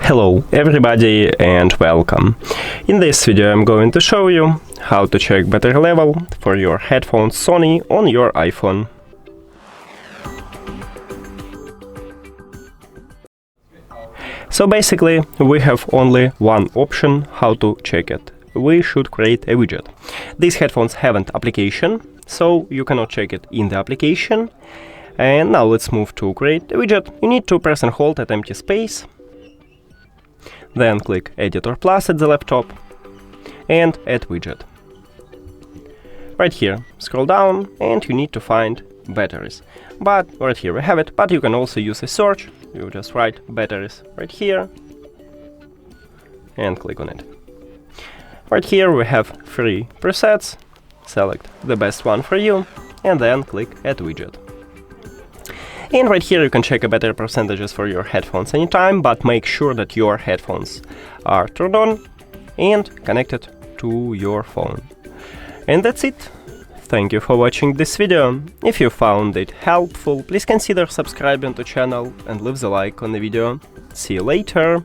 Hello everybody and welcome. In this video I'm going to show you how to check battery level for your headphones Sony on your iPhone. So basically we have only one option how to check it. We should create a widget. These headphones haven't application, so you cannot check it in the application. And now let's move to create a widget. You need to press and hold at empty space. Then click Editor Plus at the laptop and Add Widget. Right here, scroll down and you need to find batteries. But right here we have it, but you can also use a search. You just write batteries right here and click on it. Right here we have 3 presets. Select the best one for you and then click Add Widget. And right here you can check a battery percentages for your headphones anytime, but make sure that your headphones are turned on and connected to your phone. And that's it. Thank you for watching this video. If you found it helpful, please consider subscribing to the channel and leave the like on the video. See you later.